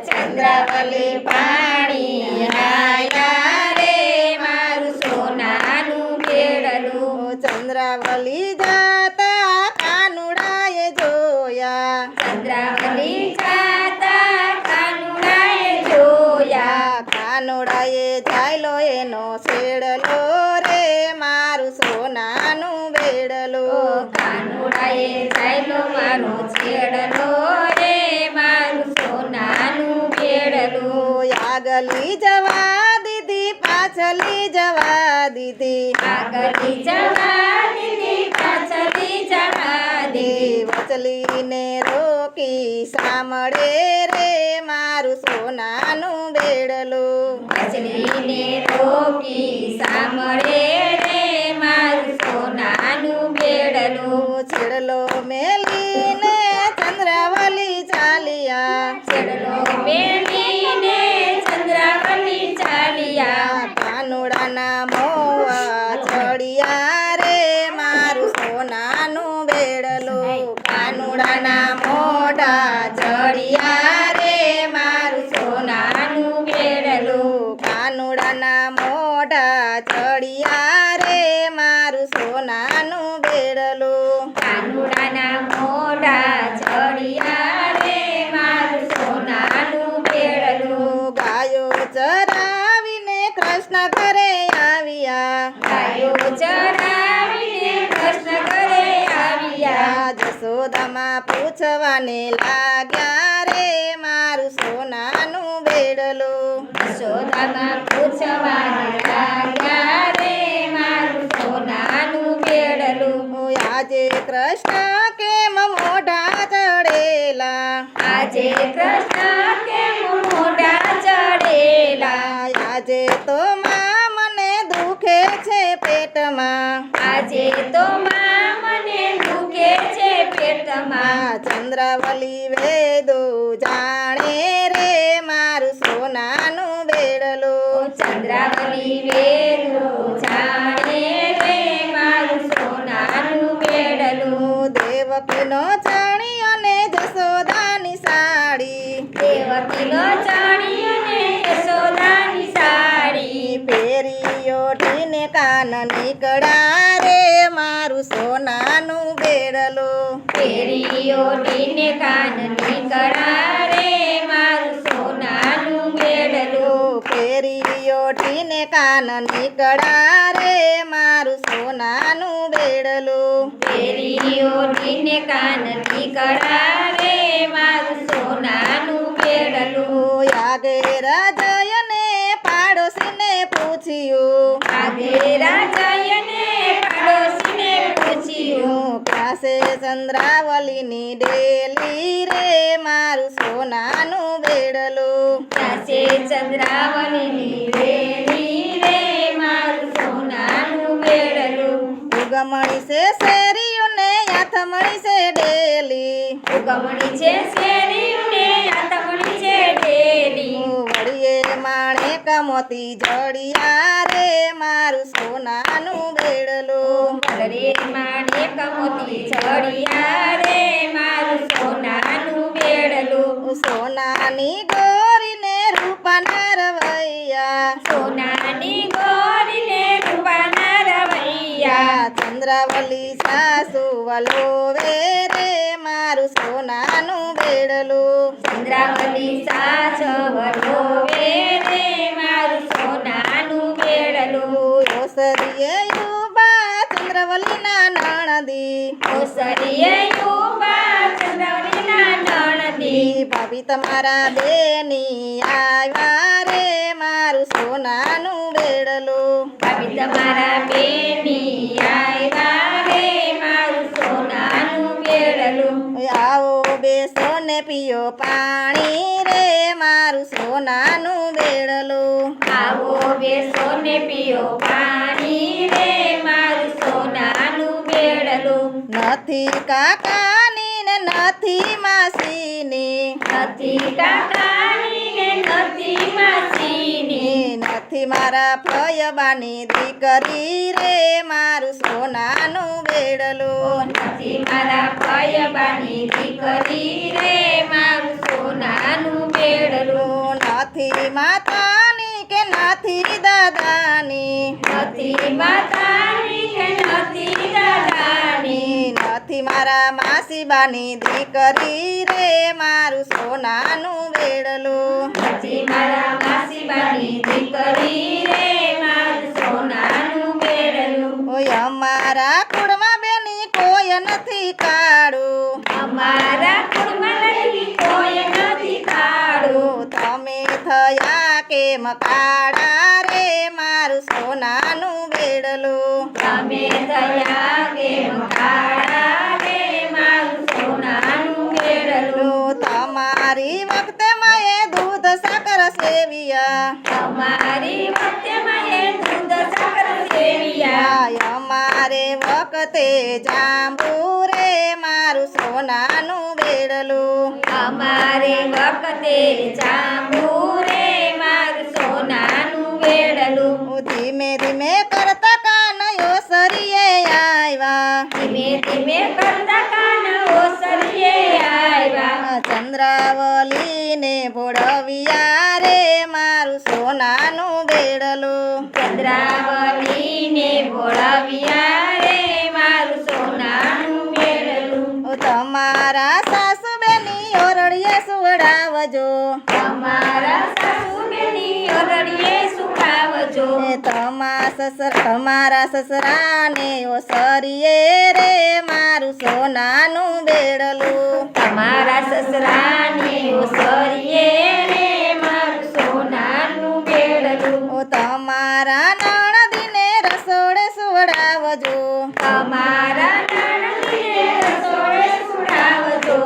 ચંદ્રાવલી પાણી હાલ્યા રે મારું સોનાનું બેડલું. ચંદ્રાવલી જાતા કાનુડાએ જોયા. ચંદ્રાવલી જાતા કાનુડાએ જોયા. કાનુડાએ જાયલો એનો છેડલો રે મારું સોનાનું બેડલું. કાનુડાએ ચાલ્યો મારો છેડલો રે મારું સોનાનું બેડલું. આગલી જવા દીધી પાછલી જવા દીધી. આગલી જવા દીધી પાછલી જવા દીધી. વચલીને રોકી સાંભળે રે મારું સોનાનું બેડલું. વચલીને રોકી સાંભળે રે મારું સોનાનું બેડલું. છેડલો મેલીને ચંદ્રાવલી ચાલ્યા. છેડલો મેલીને ચંદ્રાવલી ચાલ્યા. કાનુડાના મોવા ચડિયા રે મારું સોનાનું બેડલું. કાનુડાના મોઢા ચડિયા રે મારું સોનાનું બેડલું. કાનુડાના મોઢા ચડિયા રે મારું સોનાનું બેડલું. કાનુડાના મોઢા ચડિયા રે મારું સોનાનું બેડલું. ગાયો ચરાવીને કૃષ્ણ ઘરે આવ્યા. ગાયો ચરાવીને કૃષ્ણ ઘરે આવ્યા. જશોદામાં પૂછવાને લાગ્યા રે મારું સોનાનું બેડલું. યશોદામાં પૂછવા લાગ્યા રે મારું સોનાનું બેડલું. આજે કૃષ્ણ કેમ મોઢા ચડેલા. આજે કૃષ્ણ કેમ મોઢા ચડેલા. આજે તો માં મને દુખે છે પેટમાં. આજે તો માં મને દુખે છે પેટમાં. ચંદ્રાવલી વેદો જાણે રે મારું સોનાનું બેડલું. ચંદ્રાવલી વેદો જાણે રે મારું સોનાનું બેડલું. દેવકીનો ચણી અને જશોદાની સાડી. દેવકીનો ચણી અને યશોદાની સાડી. પેરી ઓઢીને કાન નીકળ્યા રે મારું સોનાનું બેડલું. પેરી ઓઢીને કાન નીકળ્યા રે મારું સોનાનું બેડલું. પેરી ઓઢીને કાન નીકળ્યા રે મારું સોનાનું બેડલું. પેરી ઓઢીને કાન નીકળ્યા રે મારું સોનાનું બેડલું. આગે રાજાયને પાડોશીને પૂછ્યું. આગે રાજાયને પાડોશીને પૂછ્યું. પાસે ચંદ્રાવલીની ડેલી રે મારું સોનાનું બેડલું. પાસે ચંદ્રાવલીની વેલી રે મારું સોનાનું બેડલું. ઉગમણી છે શેરીઓને યાથમણી છે ડેલી. ઉગમણી છે શેરીને આતમણી છે ડેલી. વળીએ માણેક મોતી જડિયા રે મારું સોનાનું બેડલું. રે માણે કમોતી ચડિયા રે મારું સોનાનું બેડલું. સોનાની ગોરીને રૂપાના રવૈયા. સોનાની ગોરીને રૂપાના રવૈયા. ચંદ્રાવલી સાસુ વલોવે રે મારું સોનાનું બેડલું. ચંદ્રાવલી સાસવલો રે મારું સોનાનું બેડલું. ઓસરીએ યુબા ચંદ્રવલીના નણદી. ઓસરીએ યુબા ચંદ્રાવલીના નણદી. ભાભી તમારા બેની આવ્યા રે મારું સોનાનું બેડલું. ભાભી તમારા બેની આવ્યા રે મારું સોનાનું બેડલું. આવો બેસો ને પીઓ પાણી રે મારું સોનાનું બેડલું. આવો બેસો ને પીઓ પાણી રે મારું સોનાનું બેડલું. નથી કાકાની ને નથી માસીની. નથી કાકાની ને નથી માસીની. નથી મારા ફયબાની દીકરી રે મારું સોનાનું બેડલું. નથી મારા ફયબાની દીકરી રે મારું સોનાનું બેડલું. નથી માતાની કે નથી દાદાની, નથી માતાની કે નથી દાદાની. નથી મારા માસીબાની દીકરી રે મારું સોનાનું બેડલું. નથી મારા માસીબાની દીકરી રે મારું સોનાનું બેડલું. ઓય અમારા કુળમાં બેની કોઈ નથી કાળું, અમારા કુળમાં નથી કોઈ નથી કાળું. તમે થયા કેમ કાળા રે મારું સોનાનું બેડલું. તમે થયા કેમ કાળા રે મારું સોનાનું બેડલું. તમારી વખતે મેં દૂધ સાકર સેવિયા, તમારી વખતે મેં દૂધ સાકર સેવિયા. અમારે વખતે જાંબુ રે મારું સોનાનું બેડલું. અમારે વખતે જાંબુ રે મારું સોનાનું બેડલું. ધીમે ધીમે કરતા કાનયો સરીએ આવ્યા, ધીમે ધીમે કરતા કાન ઓસરીએ આવ્યા. ચંદ્રાવલીને ભોળવિયા રે મારું સોનાનું બેડલું. ચંદ્રાવલીને ભોળવિયા રે મારું સોનાનું બેડલું. તમારા સાસુ બેની ઓરડીએ સુવડાવજો, તમારા સાસુબેની ઓરડીએ સુકાવજો. તમારા સસરાને ઓસરીએ રે મારું સોનાનું બેડલું. તમારા સસરાને ઓસરીએ રે મારું સોનાનું બેડલું. તમારા નણદીને રસોડે સુવડાવજો, તમારા નણંદીને રસોડે સુવડાવજો.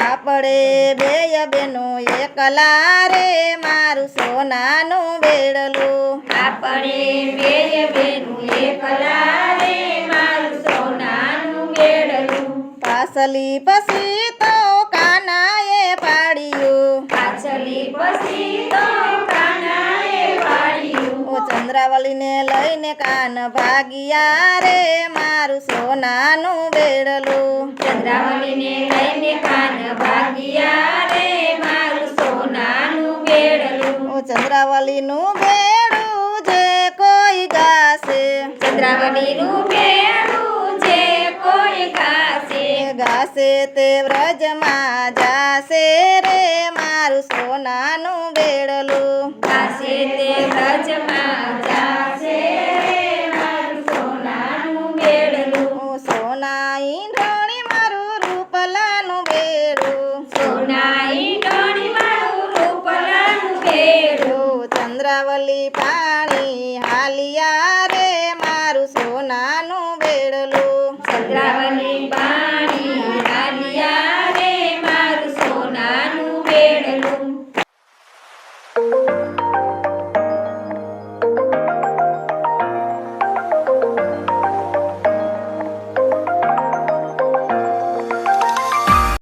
આપણે બેય બેનો એકલા રે મારું સોનાનું બેડલું. આપણે બેય બેનું એકલા રે મારું સોનાનું બેડલું. પાસલી પછી તો કાનાએ પાડ્યું, પાછલી પછી તો કાનાએ પાડ્યું. ચંદ્રાવલીને લઈને કાન ભાગ્યા રે મારું સોનાનું બેડલું. ચંદ્રાવલીને લઈને કાન ભાગ્યા રે મારું સોનાનું બેડલું. ચંદ્રાવલીનું બેડું જે કોઈ ગાશે, ચંદ્રાવલીનું બેડું જે કોઈ ગાશે, ગાશે તે વ્રજમાં જાશે રે મારું સોનાનું બેડલું. ગાશે તે વ્રજમાં જાશે રે મારું સોનાનું બેડલું. સોનાઈ ઢોળી મારું રૂપલાનું બેડું, સોનાઈ ડોળી મારું રૂપલાનું બેડું. ચંદ્રાવલી પાણી હાલિયા